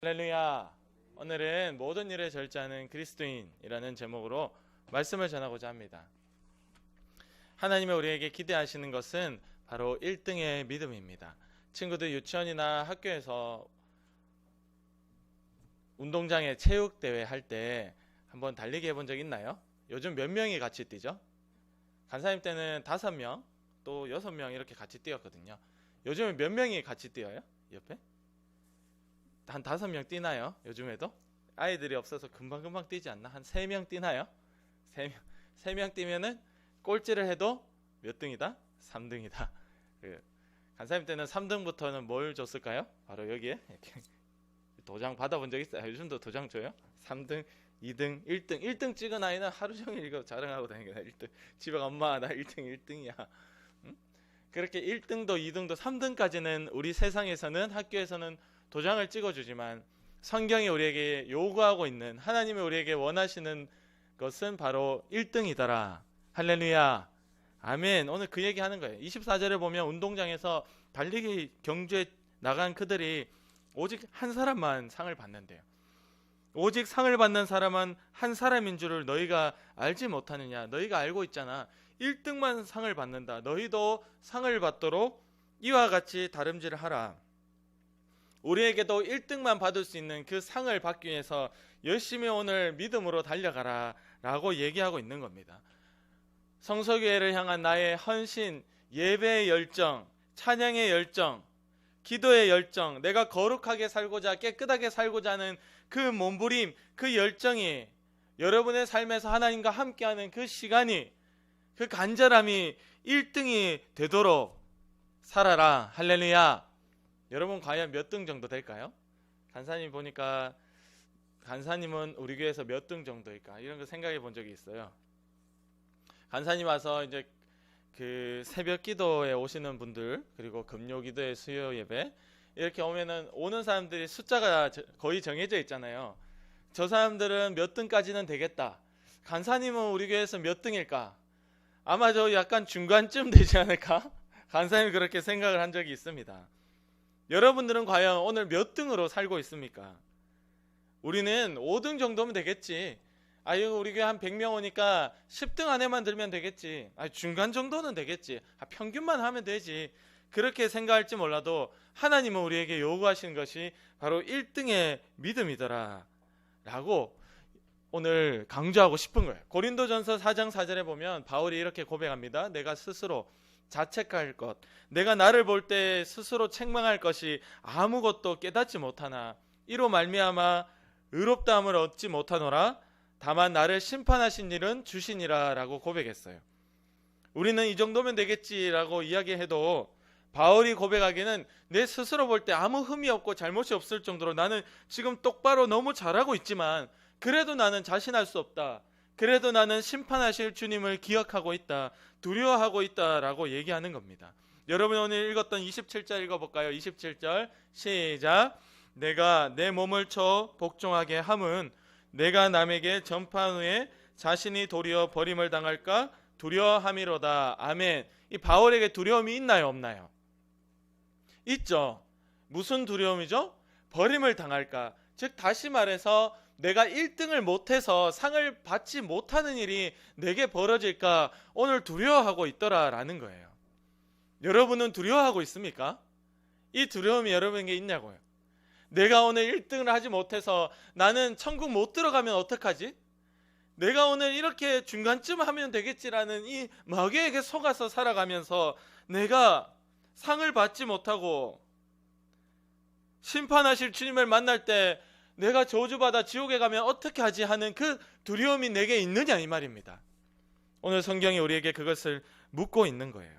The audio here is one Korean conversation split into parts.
할렐루야. 오늘은 모든 일에 절제하는 그리스도인이라는 제목으로 말씀을 전하고자 합니다. 하나님이 우리에게 기대하시는 것은 바로 1등의 믿음입니다. 친구들 유치원이나 학교에서 운동장에 체육대회 할 때 한번 달리기 해본 적 있나요? 요즘 몇 명이 같이 뛰죠? 간사님 때는 5명, 또 6명 이렇게 같이 뛰었거든요. 요즘은 몇 명이 같이 뛰어요? 옆에? 한 5명 뛰나요? 요즘에도? 아이들이 없어서 금방금방 뛰지 않나? 한 3명 뛰나요? 3명 뛰면은 꼴찌를 해도 몇 등이다? 3등이다. 간사님 때는 3등부터는 뭘 줬을까요? 바로 여기에 이렇게 도장 받아본 적 있어요? 요즘도 도장 줘요? 3등, 2등, 1등. 1등 찍은 아이는 하루 종일 이거 자랑하고 다니는 거야. 1등. 집에 엄마 나 1등, 1등이야. 응? 그렇게 1등도 2등도 3등까지는 우리 세상에서는 학교에서는 도장을 찍어주지만 성경이 우리에게 요구하고 있는 하나님이 우리에게 원하시는 것은 바로 1등이더라. 할렐루야. 아멘. 오늘 그 얘기 하는 거예요. 24절에 보면 운동장에서 달리기 경주에 나간 그들이 오직 한 사람만 상을 받는데요. 오직 상을 받는 사람은 한 사람인 줄을 너희가 알지 못하느냐. 너희가 알고 있잖아. 1등만 상을 받는다. 너희도 상을 받도록 이와 같이 다름질을 하라. 우리에게도 1등만 받을 수 있는 그 상을 받기 위해서 열심히 오늘 믿음으로 달려가라 라고 얘기하고 있는 겁니다. 성서교회를 향한 나의 헌신, 예배의 열정, 찬양의 열정, 기도의 열정, 내가 거룩하게 살고자 깨끗하게 살고자 하는 그 몸부림, 그 열정이 여러분의 삶에서 하나님과 함께하는 그 시간이, 그 간절함이 1등이 되도록 살아라. 할렐루야. 여러분 과연 몇 등 정도 될까요? 간사님 보니까 간사님은 우리 교회에서 몇 등 정도일까? 이런 거 생각해 본 적이 있어요. 간사님 와서 이제 그 새벽 기도에 오시는 분들, 그리고 금요 기도의 수요 예배 이렇게 오면은 오는 사람들이 숫자가 거의 정해져 있잖아요. 저 사람들은 몇 등까지는 되겠다. 간사님은 우리 교회에서 몇 등일까? 아마 저 약간 중간쯤 되지 않을까? 간사님이 그렇게 생각을 한 적이 있습니다. 여러분들은 과연 오늘 몇 등으로 살고 있습니까? 우리는 5등 정도면 되겠지. 우리 교회 한 100명 오니까 10등 안에만 들면 되겠지. 중간 정도는 되겠지. 평균만 하면 되지. 그렇게 생각할지 몰라도 하나님은 우리에게 요구하시는 것이 바로 1등의 믿음이더라 라고 오늘 강조하고 싶은 거예요. 고린도전서 4장 4절에 보면 바울이 이렇게 고백합니다. 내가 스스로 자책할 것, 내가 나를 볼 때 스스로 책망할 것이 아무것도 깨닫지 못하나 이로 말미암아 의롭다함을 얻지 못하노라. 다만 나를 심판하신 일은 주시니라 라고 고백했어요. 우리는 이 정도면 되겠지라고 이야기해도 바울이 고백하기는 내 스스로 볼 때 아무 흠이 없고 잘못이 없을 정도로 나는 지금 똑바로 너무 잘하고 있지만 그래도 나는 자신할 수 없다. 그래도 나는 심판하실 주님을 기억하고 있다. 두려워하고 있다라고 얘기하는 겁니다. 여러분 오늘 읽었던 27절 읽어볼까요? 27절 시작. 내가 내 몸을 쳐 복종하게 함은 내가 남에게 전파한 후에 자신이 도리어 버림을 당할까 두려워함이로다. 아멘. 이 바울에게 두려움이 있나요 없나요? 있죠. 무슨 두려움이죠? 버림을 당할까. 즉 다시 말해서 내가 1등을 못해서 상을 받지 못하는 일이 내게 벌어질까 오늘 두려워하고 있더라라는 거예요. 여러분은 두려워하고 있습니까? 이 두려움이 여러분에게 있냐고요. 내가 오늘 1등을 하지 못해서 나는 천국 못 들어가면 어떡하지? 내가 오늘 이렇게 중간쯤 하면 되겠지라는 이 마귀에게 속아서 살아가면서 내가 상을 받지 못하고 심판하실 주님을 만날 때 내가 저주받아 지옥에 가면 어떻게 하지 하는 그 두려움이 내게 있느냐 이 말입니다. 오늘 성경이 우리에게 그것을 묻고 있는 거예요.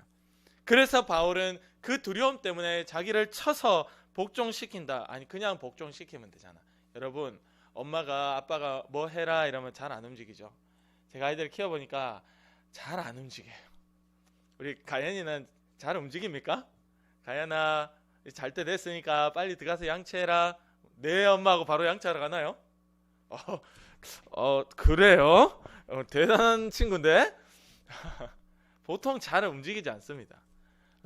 그래서 바울은 그 두려움 때문에 자기를 쳐서 복종시킨다. 아니 그냥 복종시키면 되잖아. 여러분 엄마가 아빠가 뭐 해라 이러면 잘 안 움직이죠. 제가 아이들을 키워보니까 잘 안 움직여요. 우리 가연이는 잘 움직입니까? 가연아 잘 때 됐으니까 빨리 들어가서 양치해라. 네 엄마하고 바로 양치하러 가나요? 그래요? 대단한 친구인데? 보통 잘 움직이지 않습니다.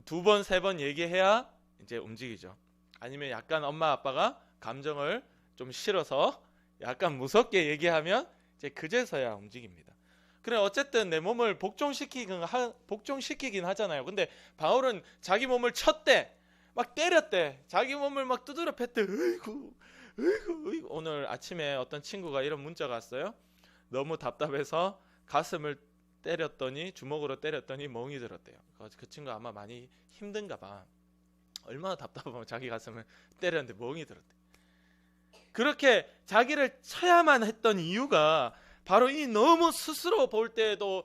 2번, 3번 얘기해야 이제 움직이죠. 아니면 약간 엄마 아빠가 감정을 좀 싫어서 약간 무섭게 얘기하면 이제 그제서야 움직입니다. 그래 어쨌든 내 몸을 복종시키긴 하잖아요. 근데 바울은 자기 몸을 쳤대, 막 때렸대, 자기 몸을 막 두드려 팼대. 으이구. 오늘 아침에 어떤 친구가 이런 문자가 왔어요. 너무 답답해서 가슴을 때렸더니, 주먹으로 때렸더니 멍이 들었대요. 그 친구 아마 많이 힘든가 봐. 얼마나 답답하면 자기 가슴을 때렸는데 멍이 들었대. 그렇게 자기를 쳐야만 했던 이유가 바로 이 너무 스스로 볼 때에도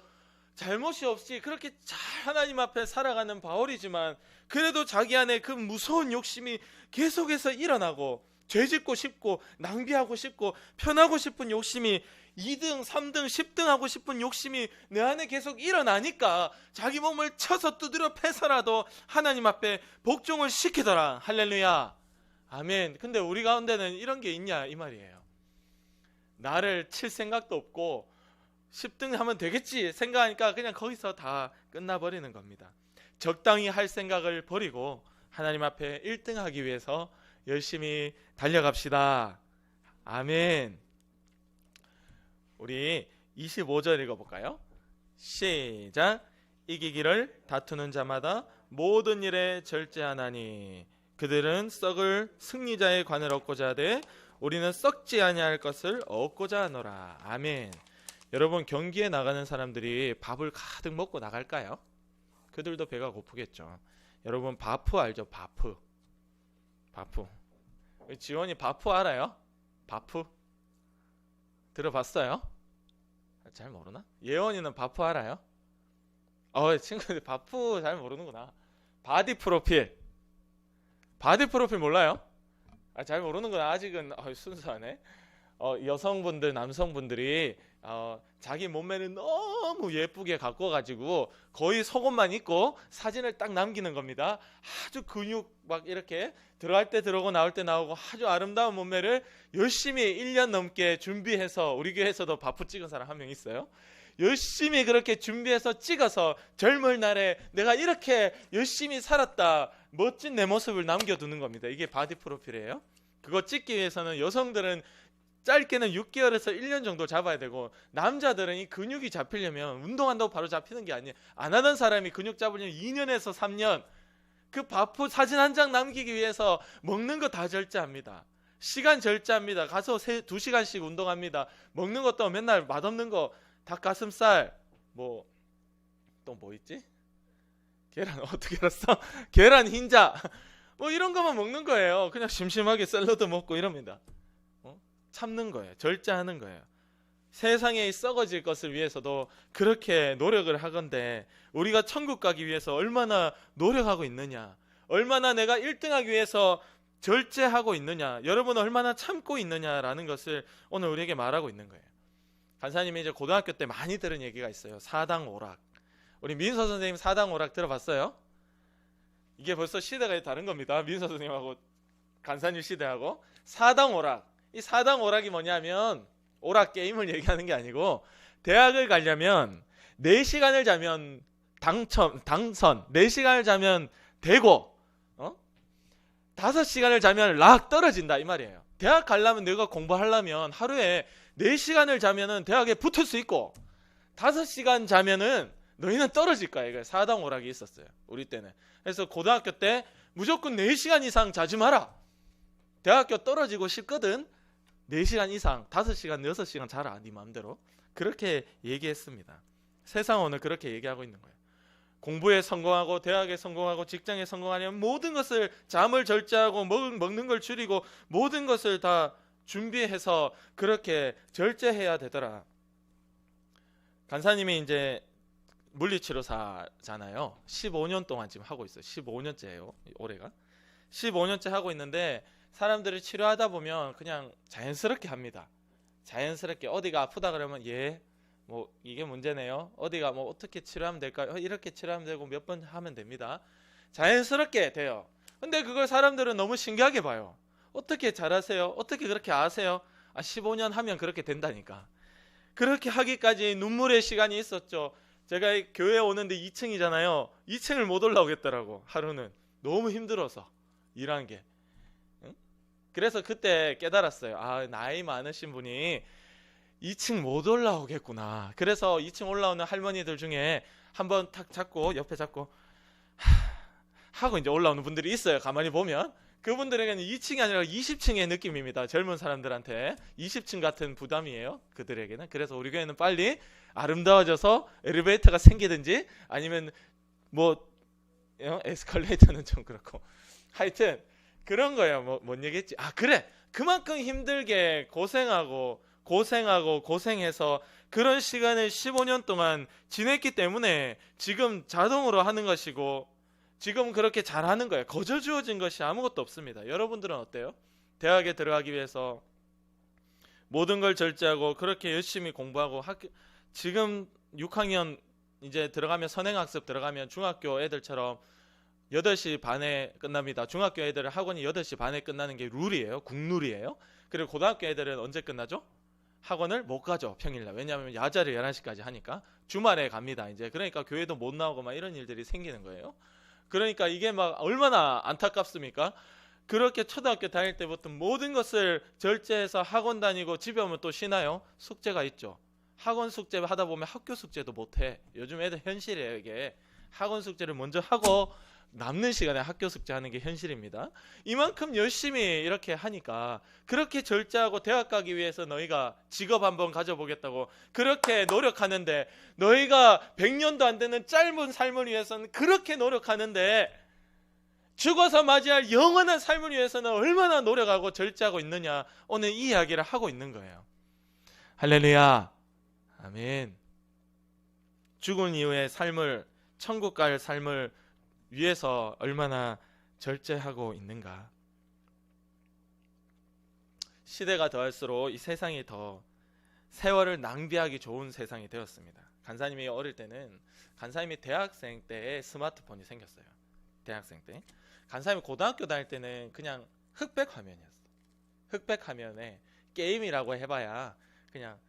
잘못이 없이 그렇게 잘 하나님 앞에 살아가는 바울이지만 그래도 자기 안에 그 무서운 욕심이 계속해서 일어나고, 죄짓고 싶고 낭비하고 싶고 편하고 싶은 욕심이 2등, 3등, 10등 하고 싶은 욕심이 내 안에 계속 일어나니까 자기 몸을 쳐서 두드려 패서라도 하나님 앞에 복종을 시키더라. 할렐루야, 아멘. 근데 우리 가운데는 이런 게 있냐 이 말이에요. 나를 칠 생각도 없고 10등 하면 되겠지 생각하니까 그냥 거기서 다 끝나버리는 겁니다. 적당히 할 생각을 버리고 하나님 앞에 1등 하기 위해서 열심히 달려갑시다. 아멘. 우리 25절 읽어볼까요? 시작. 이기기를 다투는 자마다 모든 일에 절제하나니 그들은 썩을 승리자의 관을 얻고자 하되 우리는 썩지 아니할 것을 얻고자 하노라. 아멘. 여러분, 경기에 나가는 사람들이 밥을 가득 먹고 나갈까요? 그들도 배가 고프겠죠. 여러분, 바프 알죠? 바프. 지원이 바프 알아요? 바프? 들어봤어요? 잘 모르나? 예원이는 바프 알아요? 친구들 바프 잘 모르는구나. 바디 프로필 몰라요? 잘 모르는구나. 아직은 순수하네. 여성분들, 남성분들이 자기 몸매를 너무 예쁘게 가꿔가지고 거의 속옷만 입고 사진을 딱 남기는 겁니다. 아주 근육 막 이렇게 들어갈 때 들어오고 나올 때 나오고 아주 아름다운 몸매를 열심히 1년 넘게 준비해서, 우리 교회에서도 바프 찍은 사람 한 명 있어요. 열심히 그렇게 준비해서 찍어서 젊을 날에 내가 이렇게 열심히 살았다, 멋진 내 모습을 남겨두는 겁니다. 이게 바디 프로필이에요. 그거 찍기 위해서는 여성들은 짧게는 6개월에서 1년 정도 잡아야 되고, 남자들은 이 근육이 잡히려면 운동한다고 바로 잡히는 게 아니에요. 안 하던 사람이 근육 잡으려면 2년에서 3년. 그 바프 사진 한 장 남기기 위해서 먹는 거 다 절제합니다. 시간 절제합니다. 가서 2시간씩 운동합니다. 먹는 것도 맨날 맛없는 거, 닭가슴살, 또 뭐 있지? 계란 어떻게 알았어? 계란 흰자 이런 것만 먹는 거예요. 그냥 심심하게 샐러드 먹고 이럽니다. 참는 거예요. 절제하는 거예요. 세상에 썩어질 것을 위해서도 그렇게 노력을 하건대 우리가 천국 가기 위해서 얼마나 노력하고 있느냐, 얼마나 내가 1등하기 위해서 절제하고 있느냐, 여러분은 얼마나 참고 있느냐라는 것을 오늘 우리에게 말하고 있는 거예요. 간사님이 이제 고등학교 때 많이 들은 얘기가 있어요. 사당오락. 우리 민서 선생님 사당오락 들어봤어요? 이게 벌써 시대가 다른 겁니다. 민서 선생님하고 간사님 시대하고. 사당오락. 이 사당오락이 뭐냐면, 오락 게임을 얘기하는 게 아니고, 대학을 가려면 4시간을 자면 당선, 4시간을 자면 되고, 5시간을 자면 락 떨어진다 이 말이에요. 대학 가려면, 내가 공부하려면 하루에 4시간을 자면은 대학에 붙을 수 있고, 5시간 자면은 너희는 떨어질 거야. 이거 사당오락이 있었어요, 우리 때는. 그래서 고등학교 때 무조건 4시간 이상 자지 마라. 대학교 떨어지고 싶거든. 4시간 이상, 5시간, 6시간 자라. 네 마음대로. 그렇게 얘기했습니다. 세상은 오늘 그렇게 얘기하고 있는 거예요. 공부에 성공하고 대학에 성공하고 직장에 성공하려면 모든 것을, 잠을 절제하고 먹는 걸 줄이고 모든 것을 다 준비해서 그렇게 절제해야 되더라. 간사님이 이제 물리치료사잖아요. 15년 동안 지금 하고 있어요. 15년째예요. 올해가. 15년째 하고 있는데 사람들을 치료하다 보면 그냥 자연스럽게 합니다. 자연스럽게 어디가 아프다 그러면 이게 문제네요. 어디가 어떻게 치료하면 될까요? 이렇게 치료하면 되고 몇 번 하면 됩니다. 자연스럽게 돼요. 근데 그걸 사람들은 너무 신기하게 봐요. 어떻게 잘하세요? 어떻게 그렇게 아세요? 15년 하면 그렇게 된다니까. 그렇게 하기까지 눈물의 시간이 있었죠. 제가 교회 오는데 2층이잖아요. 2층을 못 올라오겠더라고. 하루는 너무 힘들어서 일하는 게. 그래서 그때 깨달았어요. 아, 나이 많으신 분이 2층 못 올라오겠구나. 그래서 2층 올라오는 할머니들 중에 한번 탁 잡고 옆에 잡고 하고 이제 올라오는 분들이 있어요. 가만히 보면 그분들에게는 2층이 아니라 20층의 느낌입니다. 젊은 사람들한테 20층 같은 부담이에요. 그들에게는. 그래서 우리 교회는 빨리 아름다워져서 엘리베이터가 생기든지 아니면 뭐 에스컬레이터는 좀 그렇고 하여튼 그런 거예요. 뭔 얘기했지? 아, 그래. 그만큼 힘들게 고생해서 그런 시간을 15년 동안 지냈기 때문에 지금 자동으로 하는 것이고 지금 그렇게 잘하는 거예요. 거저 주어진 것이 아무것도 없습니다. 여러분들은 어때요? 대학에 들어가기 위해서 모든 걸 절제하고 그렇게 열심히 공부하고 지금 6학년 이제 들어가면 선행학습 들어가면 중학교 애들처럼 8시 반에 끝납니다. 중학교 애들은 학원이 8시 반에 끝나는 게 룰이에요. 국룰이에요. 그리고 고등학교 애들은 언제 끝나죠? 학원을 못 가죠. 평일날. 왜냐하면 야자를 11시까지 하니까 주말에 갑니다. 이제 그러니까 교회도 못 나오고 막 이런 일들이 생기는 거예요. 그러니까 이게 막 얼마나 안타깝습니까? 그렇게 초등학교 다닐 때부터 모든 것을 절제해서 학원 다니고 집에 오면 또 쉬나요? 숙제가 있죠. 학원 숙제 하다 보면 학교 숙제도 못해. 요즘 애들 현실이에요. 이게 학원 숙제를 먼저 하고 남는 시간에 학교 숙제하는 게 현실입니다. 이만큼 열심히 이렇게 하니까 그렇게 절제하고 대학 가기 위해서 너희가 직업 한번 가져보겠다고 그렇게 노력하는데 너희가 100년도 안 되는 짧은 삶을 위해서는 그렇게 노력하는데 죽어서 맞이할 영원한 삶을 위해서는 얼마나 노력하고 절제하고 있느냐, 오늘 이 이야기를 하고 있는 거예요. 할렐루야. 아멘. 죽은 이후의 삶을, 천국 갈 삶을 위해서 얼마나 절제하고 있는가. 시대가 더할수록 이 세상이 더 세월을 낭비하기 좋은 세상이 되었습니다. 간사님이 어릴 때는 간사님이 대학생 때에 스마트폰이 생겼어요. 대학생 때. 간사님이 고등학교 다닐 때는 그냥 흑백 화면이었어. 흑백 화면에 게임이라고 해봐야 그냥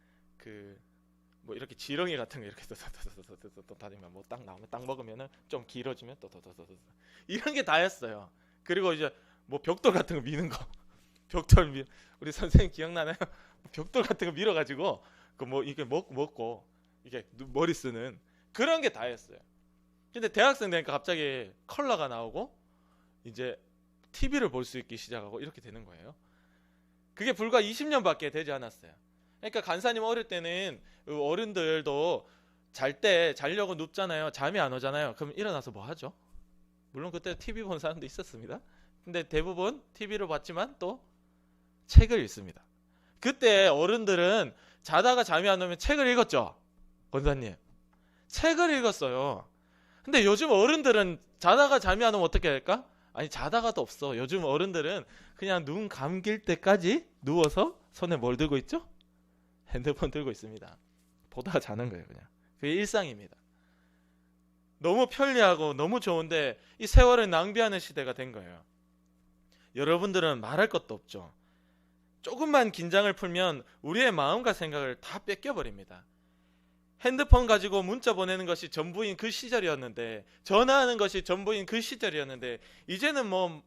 뭐 이렇게 지렁이 같은 거 이렇게 또 다니면 뭐 딱 나오면 딱 먹으면은 좀 길어지면 또 이런 게 다였어요. 그리고 이제 뭐 벽돌 같은 거 미는 거, 우리 선생님 기억나나요? 벽돌 같은 거 밀어가지고 그 뭐 이게 먹고 이게 머리 쓰는 그런 게 다였어요. 근데 대학생 되니까 갑자기 컬러가 나오고 이제 TV를 볼 수 있기 시작하고 이렇게 되는 거예요. 그게 불과 20년밖에 되지 않았어요. 그러니까 간사님 어릴 때는 어른들도 잘 때 자려고 눕잖아요. 잠이 안 오잖아요. 그럼 일어나서 뭐 하죠? 물론 그때 TV 본 사람도 있었습니다. 근데 대부분 TV로 봤지만 또 책을 읽습니다. 그때 어른들은 자다가 잠이 안 오면 책을 읽었죠. 권사님. 책을 읽었어요. 근데 요즘 어른들은 자다가 잠이 안 오면 어떻게 할까? 아니, 자다가도 없어. 요즘 어른들은 그냥 눈 감길 때까지 누워서 손에 뭘 들고 있죠? 핸드폰 들고 있습니다. 보다가 자는 거예요. 그냥 그게 일상입니다. 너무 편리하고 너무 좋은데 이 세월을 낭비하는 시대가 된 거예요. 여러분들은 말할 것도 없죠. 조금만 긴장을 풀면 우리의 마음과 생각을 다 뺏겨버립니다. 핸드폰 가지고 문자 보내는 것이 전부인 그 시절이었는데, 전화하는 것이 전부인 그 시절이었는데, 이제는 뭐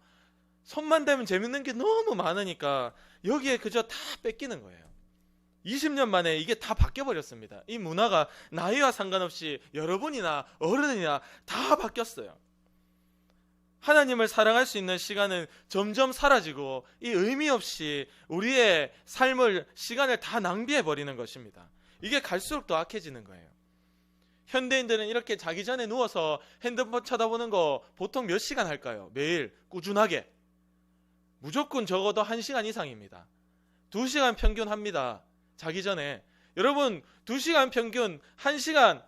손만 대면 재밌는 게 너무 많으니까 여기에 그저 다 뺏기는 거예요. 20년 만에 이게 다 바뀌어버렸습니다. 이 문화가 나이와 상관없이 여러분이나 어른이나 다 바뀌었어요. 하나님을 사랑할 수 있는 시간은 점점 사라지고 이 의미 없이 우리의 시간을 다 낭비해버리는 것입니다. 이게 갈수록 더 악해지는 거예요. 현대인들은 이렇게 자기 전에 누워서 핸드폰 쳐다보는 거 보통 몇 시간 할까요? 매일 꾸준하게. 무조건 적어도 1시간 이상입니다. 2시간 평균 합니다. 자기 전에. 여러분 2시간 평균 1시간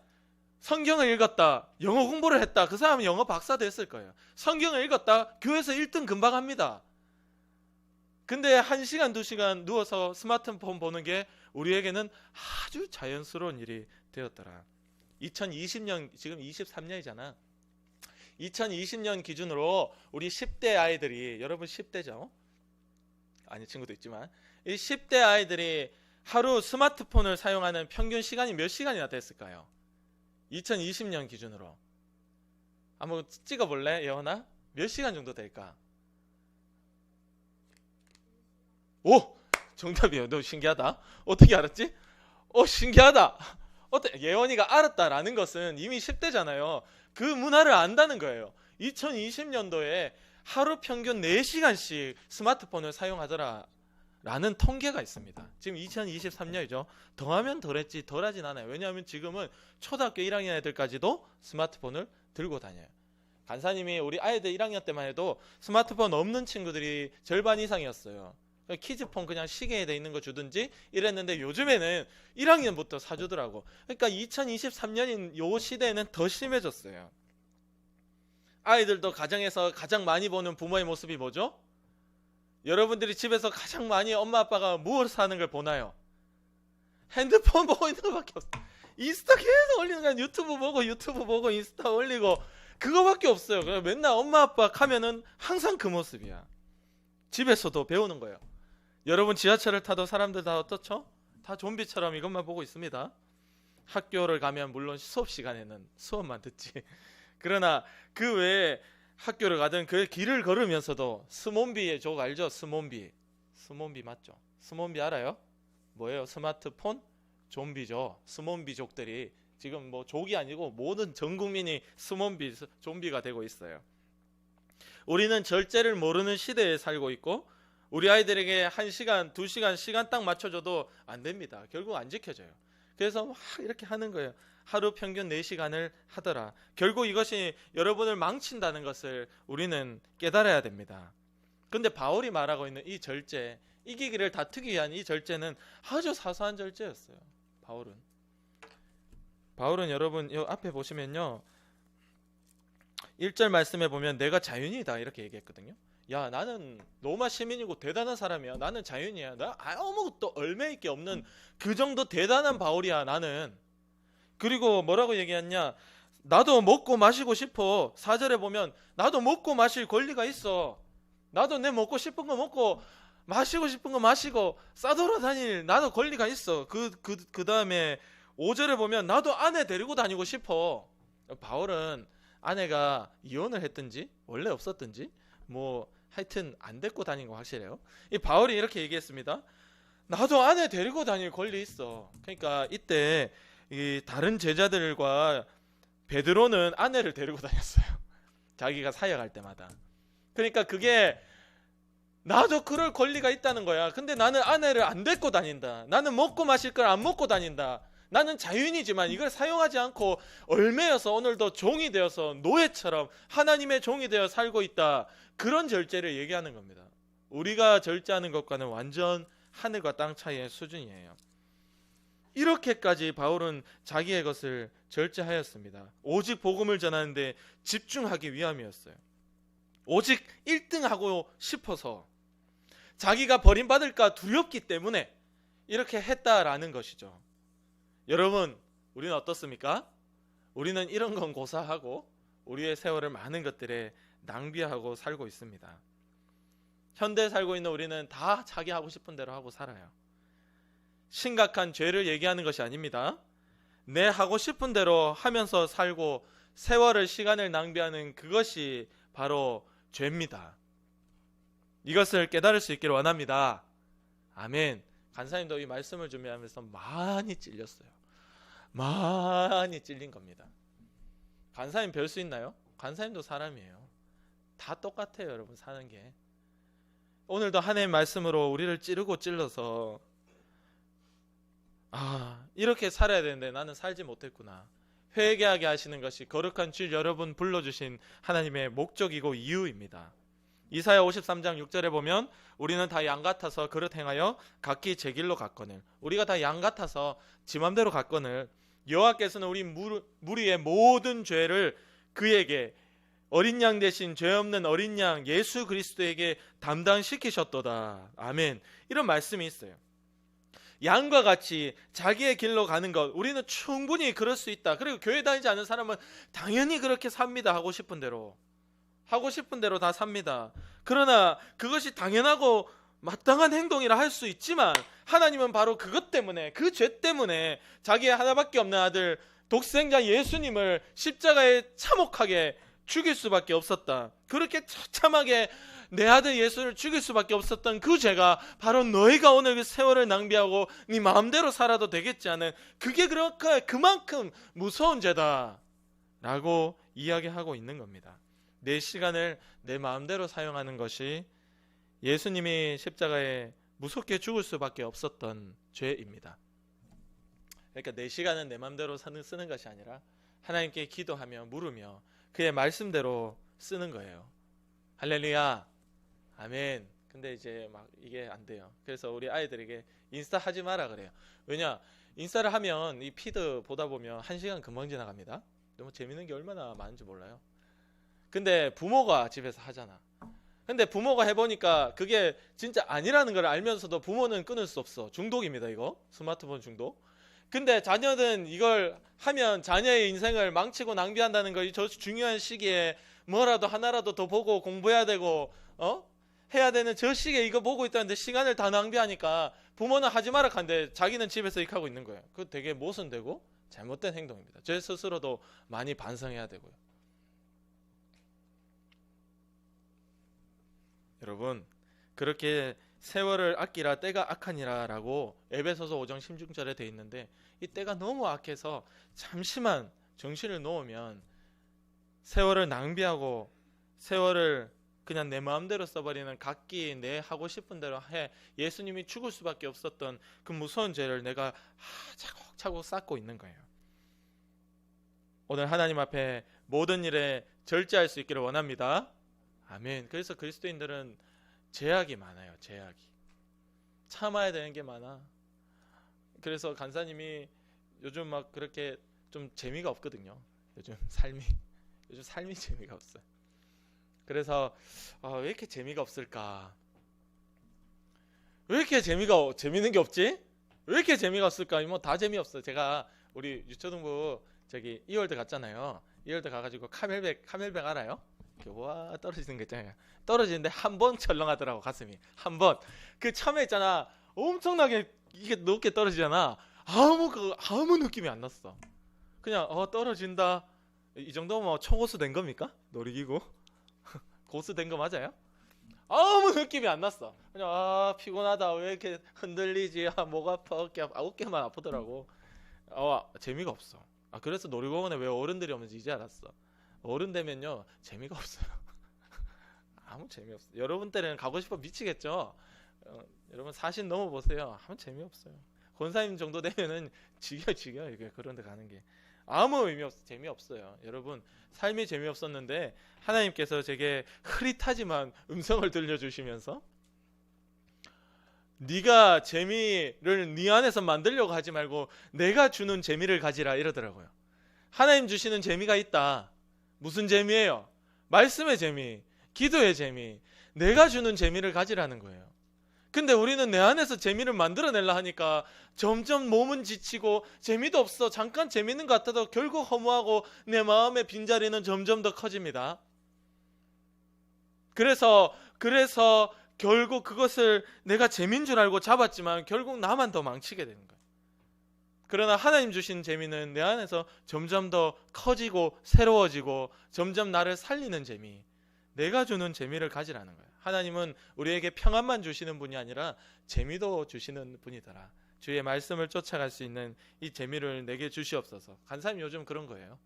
성경을 읽었다, 영어 공부를 했다, 그 사람은 영어 박사 됐을 거예요. 성경을 읽었다, 교회에서 1등 금방 합니다. 근데 1시간 2시간 누워서 스마트폰 보는 게 우리에게는 아주 자연스러운 일이 되었더라. 2020년, 지금 23년이잖아. 2020년 기준으로 우리 10대 아이들이, 여러분 10대죠? 아니, 친구도 있지만 이 10대 아이들이 하루 스마트폰을 사용하는 평균 시간이 몇 시간이나 됐을까요? 2020년 기준으로 한번 찍어볼래? 예원아? 몇 시간 정도 될까? 오! 정답이에요. 너 신기하다. 어떻게 알았지? 신기하다. 예원이가 알았다라는 것은 이미 10대잖아요. 그 문화를 안다는 거예요. 2020년도에 하루 평균 4시간씩 스마트폰을 사용하더라 라는 통계가 있습니다. 지금 2023년이죠. 더하면 덜했지 덜하진 않아요. 왜냐하면 지금은 초등학교 1학년 애들까지도 스마트폰을 들고 다녀요. 간사님이 우리 아이들 1학년 때만 해도 스마트폰 없는 친구들이 절반 이상이었어요. 키즈폰 그냥 시계에 돼 있는 거 주든지 이랬는데 요즘에는 1학년부터 사주더라고. 그러니까 2023년인 요 시대에는 더 심해졌어요. 아이들도 가정에서 가장 많이 보는 부모의 모습이 뭐죠? 여러분들이 집에서 가장 많이 엄마 아빠가 무엇을 하는 걸 보나요? 핸드폰 보고 있는 것밖에 없어. 인스타 계속 올리는 거야. 유튜브 보고 인스타 올리고 그거밖에 없어요. 그래서 맨날 엄마 아빠 하면은 항상 그 모습이야. 집에서도 배우는 거예요. 여러분 지하철을 타도 사람들 다 어떻죠? 다 좀비처럼 이것만 보고 있습니다. 학교를 가면 물론 수업 시간에는 수업만 듣지. 그러나 그 외에 학교를 가든 그 길을 걸으면서도 스몬비의 족 알죠? 스몬비 맞죠? 스몬비 알아요? 뭐예요? 스마트폰 좀비죠. 스몬비족들이 지금 뭐 족이 아니고 모든 전 국민이 스몬비 좀비가 되고 있어요. 우리는 절제를 모르는 시대에 살고 있고 우리 아이들에게 1시간, 2시간 시간 딱 맞춰줘도 안 됩니다. 결국 안 지켜져요. 그래서 막 이렇게 하는 거예요. 하루 평균 4시간을 하더라. 결국 이것이 여러분을 망친다는 것을 우리는 깨달아야 됩니다. 근데 바울이 말하고 있는 이 절제, 이기기를 다투기 위한 이 절제는 아주 사소한 절제였어요. 바울은 여러분 이 앞에 보시면요 1절 말씀에 보면 내가 자윤이다 이렇게 얘기했거든요. 야 나는 로마 시민이고 대단한 사람이야. 나는 자윤이야. 나 아무것도 얼매 있게 없는 그 정도 대단한 바울이야 나는. 그리고 뭐라고 얘기했냐, 나도 먹고 마시고 싶어. 4절에 보면 나도 먹고 마실 권리가 있어. 나도 내 먹고 싶은 거 먹고 마시고 싶은 거 마시고 싸돌아다닐 나도 권리가 있어. 그 다음에 5절에 보면 나도 아내 데리고 다니고 싶어. 바울은 아내가 이혼을 했든지 원래 없었든지 뭐 하여튼 안 데리고 다닌 거 확실해요. 이 바울이 이렇게 얘기했습니다. 나도 아내 데리고 다닐 권리 있어. 그러니까 이때 이 다른 제자들과 베드로는 아내를 데리고 다녔어요. 자기가 사역할 때마다. 그러니까 그게 나도 그럴 권리가 있다는 거야. 근데 나는 아내를 안 데리고 다닌다. 나는 먹고 마실 걸 안 먹고 다닌다. 나는 자유인이지만 이걸 사용하지 않고 얼매여서 오늘도 종이 되어서 노예처럼 하나님의 종이 되어 살고 있다. 그런 절제를 얘기하는 겁니다. 우리가 절제하는 것과는 완전 하늘과 땅 차이의 수준이에요. 이렇게까지 바울은 자기의 것을 절제하였습니다. 오직 복음을 전하는데 집중하기 위함이었어요. 오직 1등하고 싶어서 자기가 버림받을까 두렵기 때문에 이렇게 했다라는 것이죠. 여러분, 우리는 어떻습니까? 우리는 이런 건 고사하고 우리의 세월을 많은 것들에 낭비하고 살고 있습니다. 현대에 살고 있는 우리는 다 자기 하고 싶은 대로 하고 살아요. 심각한 죄를 얘기하는 것이 아닙니다. 내 하고 싶은 대로 하면서 살고 세월을 시간을 낭비하는 그것이 바로 죄입니다. 이것을 깨달을 수 있기를 원합니다. 아멘. 간사님도 이 말씀을 준비하면서 많이 찔렸어요. 많이 찔린 겁니다. 간사님 별 수 있나요? 간사님도 사람이에요. 다 똑같아요, 여러분 사는 게. 오늘도 하나님의 말씀으로 우리를 찌르고 찔러서 이렇게 살아야 되는데 나는 살지 못했구나. 회개하게 하시는 것이 거룩한 주 여러분 불러주신 하나님의 목적이고 이유입니다. 이사야 53장 6절에 보면 우리는 다 양 같아서 그릇 행하여 각기 제 길로 갔거늘. 우리가 다 양 같아서 지 맘대로 갔거늘 여호와께서는 우리 무리의 모든 죄를 그에게 어린 양 대신 죄 없는 어린 양 예수 그리스도에게 담당시키셨도다. 아멘. 이런 말씀이 있어요. 양과 같이 자기의 길로 가는 것, 우리는 충분히 그럴 수 있다. 그리고 교회 다니지 않는 사람은 당연히 그렇게 삽니다. 하고 싶은 대로 다 삽니다. 그러나 그것이 당연하고 마땅한 행동이라 할 수 있지만 하나님은 바로 그것 때문에, 그 죄 때문에 자기의 하나밖에 없는 아들 독생자 예수님을 십자가에 참혹하게 죽일 수밖에 없었다. 그렇게 처참하게 내 아들 예수를 죽일 수밖에 없었던 그 죄가 바로 너희가 오늘 그 세월을 낭비하고 네 마음대로 살아도 되겠지 않은, 그게 그만큼 무서운 죄다 라고 이야기하고 있는 겁니다. 내 시간을 내 마음대로 사용하는 것이 예수님이 십자가에 무섭게 죽을 수밖에 없었던 죄입니다. 그러니까 내 시간은 내 마음대로 쓰는 것이 아니라 하나님께 기도하며 물으며 그의 말씀대로 쓰는 거예요. 할렐루야, 아멘. 근데 이제 막 이게 안 돼요. 그래서 우리 아이들에게 인스타 하지 마라 그래요. 왜냐, 인스타를 하면 이 피드 보다 보면 1시간 금방 지나갑니다. 너무 재밌는 게 얼마나 많은지 몰라요. 근데 부모가 집에서 하잖아. 근데 부모가 해보니까 그게 진짜 아니라는 걸 알면서도 부모는 끊을 수 없어. 중독입니다, 이거. 스마트폰 중독. 근데 자녀는 이걸 하면 자녀의 인생을 망치고 낭비한다는 거, 저 중요한 시기에 뭐라도 하나라도 더 보고 공부해야 되고 해야 되는 저 시기에 이거 보고 있다는데 시간을 다 낭비하니까 부모는 하지 마라 하는데 자기는 집에서 이렇게 하고 있는 거예요. 그거 되게 모순되고 잘못된 행동입니다. 제 스스로도 많이 반성해야 되고요. 여러분, 그렇게 세월을 아끼라 때가 악하니라 라고 에베소서 5장 16절에 돼 있는데, 이 때가 너무 악해서 잠시만 정신을 놓으면 세월을 낭비하고 세월을 그냥 내 마음대로 써버리는, 각기 내 하고 싶은 대로 해 예수님이 죽을 수밖에 없었던 그 무서운 죄를 내가 차곡차곡 쌓고 있는 거예요. 오늘 하나님 앞에 모든 일에 절제할 수 있기를 원합니다. 아멘. 그래서 그리스도인들은 제약이 많아요. 제약이. 참아야 되는 게 많아. 그래서 간사님이 요즘 막 그렇게 좀 재미가 없거든요. 요즘 삶이 재미가 없어요. 그래서 왜 이렇게 재미가 없을까? 왜 이렇게 재미있는 게 없지? 왜 이렇게 재미가 없을까? 뭐 다 재미없어. 제가 우리 유초등부 저기 이월드 갔잖아요. 이월드 가가지고 카멜백 알아요? 와, 떨어지는 거 있잖아요. 떨어지는데 한 번 철렁하더라고, 가슴이. 한 번. 그 처음에 있잖아, 엄청나게 이게 높게 떨어지잖아. 아무 느낌이 안 났어. 그냥 떨어진다. 이 정도면 초고수 된 겁니까? 놀이기구 고수 된 거 맞아요? 아무 느낌이 안 났어. 그냥 피곤하다, 왜 이렇게 흔들리지, 목 아파, 어깨만 아프더라고. 재미가 없어. 그래서 놀이공원에 왜 어른들이 없는지 이제 알았어. 어른 되면요 재미가 없어요. 아무 재미없어. 여러분 때는 가고 싶어 미치겠죠. 여러분 40 넘어보세요. 아무 재미없어요. 권사님 정도 되면은 지겨 이게 그런 데 가는 게 아무 의미 없어. 재미없어요. 여러분 삶이 재미없었는데 하나님께서 제게 흐릿하지만 음성을 들려주시면서 네가 재미를 네 안에서 만들려고 하지 말고 내가 주는 재미를 가지라 이러더라고요. 하나님 주시는 재미가 있다. 무슨 재미예요? 말씀의 재미, 기도의 재미, 내가 주는 재미를 가지라는 거예요. 근데 우리는 내 안에서 재미를 만들어내려 하니까 점점 몸은 지치고 재미도 없어. 잠깐 재미있는 것 같아도 결국 허무하고 내 마음의 빈자리는 점점 더 커집니다. 그래서 결국 그것을 내가 재미인 줄 알고 잡았지만 결국 나만 더 망치게 되는 거예요. 그러나 하나님 주신 재미는 내 안에서 점점 더 커지고 새로워지고 점점 나를 살리는 재미, 내가 주는 재미를 가지라는 거예요. 하나님은 우리에게 평안만 주시는 분이 아니라 재미도 주시는 분이더라. 주의 말씀을 쫓아갈 수 있는 이 재미를 내게 주시옵소서. 간사님 요즘 그런 거예요.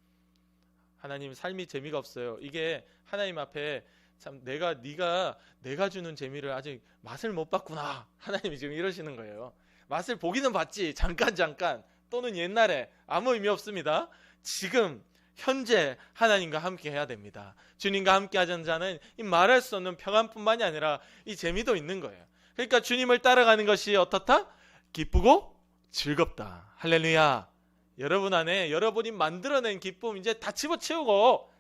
하나님 삶이 재미가 없어요. 이게 하나님 앞에 참 내가 주는 재미를 아직 맛을 못 봤구나. 하나님이 지금 이러시는 거예요. 맛을 보기는 봤지. 잠깐 또는 옛날에 아무 의미 없습니다. 지금 현재 하나님과 함께 해야 됩니다. 주님과 함께 하자는 자는 이 말할 수 없는 평안뿐만이 아니라 이 재미도 있는 거예요. 그러니까 주님을 따라가는 것이 어떻다? 기쁘고 즐겁다. 할렐루야. 여러분 안에 여러분이 만들어낸 기쁨 이제 다 집어치우고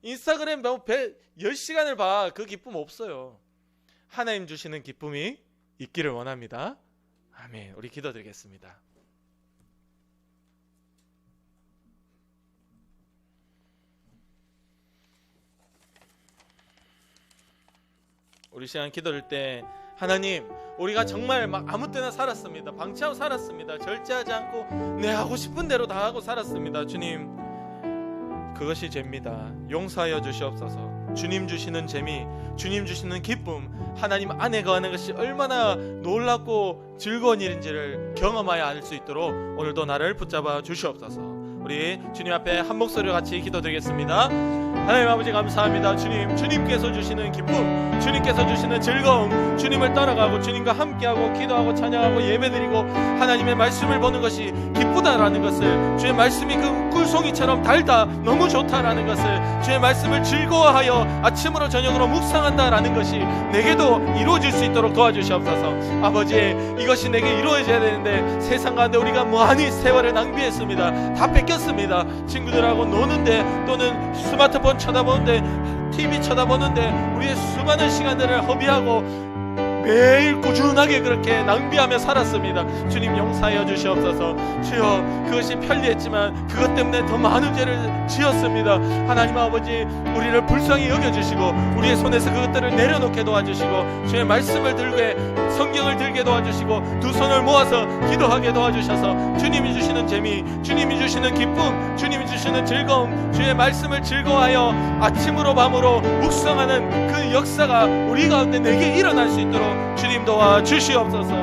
인스타그램 10시간을 봐. 그 기쁨 없어요. 하나님 주시는 기쁨이 있기를 원합니다. 아멘. 우리 기도드리겠습니다. 우리 시간 기도할 때 하나님, 우리가 정말 막 아무 때나 살았습니다. 방치하고 살았습니다. 절제하지 않고 내 하고 싶은 대로 다 하고 살았습니다. 주님, 그것이 죄입니다. 용서하여 주시옵소서. 주님 주시는 재미, 주님 주시는 기쁨, 하나님 안에 거하는 것이 얼마나 놀랍고 즐거운 일인지를 경험하여 알 수 있도록 오늘도 나를 붙잡아 주시옵소서. 우리 주님 앞에 한 목소리로 같이 기도드리겠습니다. 하나님 아버지 감사합니다. 주님께서 주시는 기쁨, 주님께서 주시는 즐거움, 주님을 따라가고 주님과 함께하고 기도하고 찬양하고 예배드리고 하나님의 말씀을 보는 것이 기쁘다라는 것을, 주의 말씀이 그 꿀송이처럼 달다, 너무 좋다라는 것을, 주의 말씀을 즐거워하여 아침으로 저녁으로 묵상한다라는 것이 내게도 이루어질 수 있도록 도와주시옵소서. 아버지, 이것이 내게 이루어져야 되는데 세상 가운데 우리가 많이 세월을 낭비했습니다. 다 뺏겼습니다. 친구들하고 노는데 또는 스마트폰 쳐다보는데 TV 쳐다보는데 우리의 수많은 시간들을 허비하고 매일 꾸준하게 그렇게 낭비하며 살았습니다. 주님 용서하여 주시옵소서. 주여, 그것이 편리했지만 그것 때문에 더 많은 죄를 지었습니다. 하나님 아버지, 우리를 불쌍히 여겨주시고 우리의 손에서 그것들을 내려놓게 도와주시고 주의 말씀을 들게, 성경을 들게 도와주시고 두 손을 모아서 기도하게 도와주셔서 주님이 주시는 재미, 주님이 주시는 기쁨, 주님이 주시는 즐거움, 주의 말씀을 즐거워하여 아침으로 밤으로 묵상하는 그 역사가 우리 가운데 내게 일어날 수 있도록 주님 도와 주시옵소서.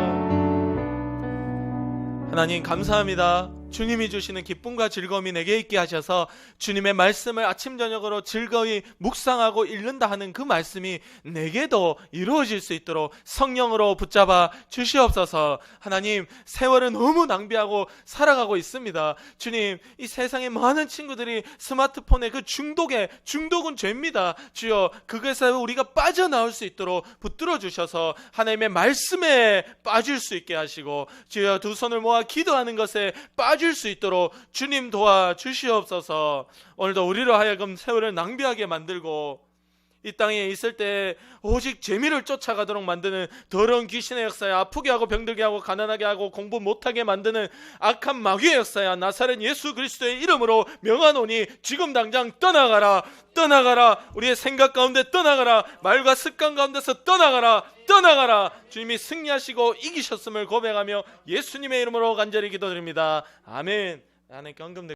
하나님 감사합니다. 주님이 주시는 기쁨과 즐거움이 내게 있게 하셔서 주님의 말씀을 아침 저녁으로 즐거이 묵상하고 읽는다 하는 그 말씀이 내게도 이루어질 수 있도록 성령으로 붙잡아 주시옵소서. 하나님, 세월을 너무 낭비하고 살아가고 있습니다. 주님, 이 세상에 많은 친구들이 스마트폰의 그 중독은 죄입니다. 주여, 그것에서 우리가 빠져나올 수 있도록 붙들어 주셔서 하나님의 말씀에 빠질 수 있게 하시고 주여, 두 손을 모아 기도하는 것에 빠질 수 있도록 주님 도와 주시옵소서. 오늘도 우리로 하여금 세월을 낭비하게 만들고 이 땅에 있을 때 오직 재미를 쫓아가도록 만드는 더러운 귀신의 역사야, 아프게 하고 병들게 하고 가난하게 하고 공부 못하게 만드는 악한 마귀의 역사야, 나사렛 예수 그리스도의 이름으로 명하노니 지금 당장 떠나가라. 우리의 생각 가운데 떠나가라. 말과 습관 가운데서 떠나가라. 주님이 승리하시고 이기셨음을 고백하며 예수님의 이름으로 간절히 기도드립니다. 아멘. 하나님께 헌금드립니다.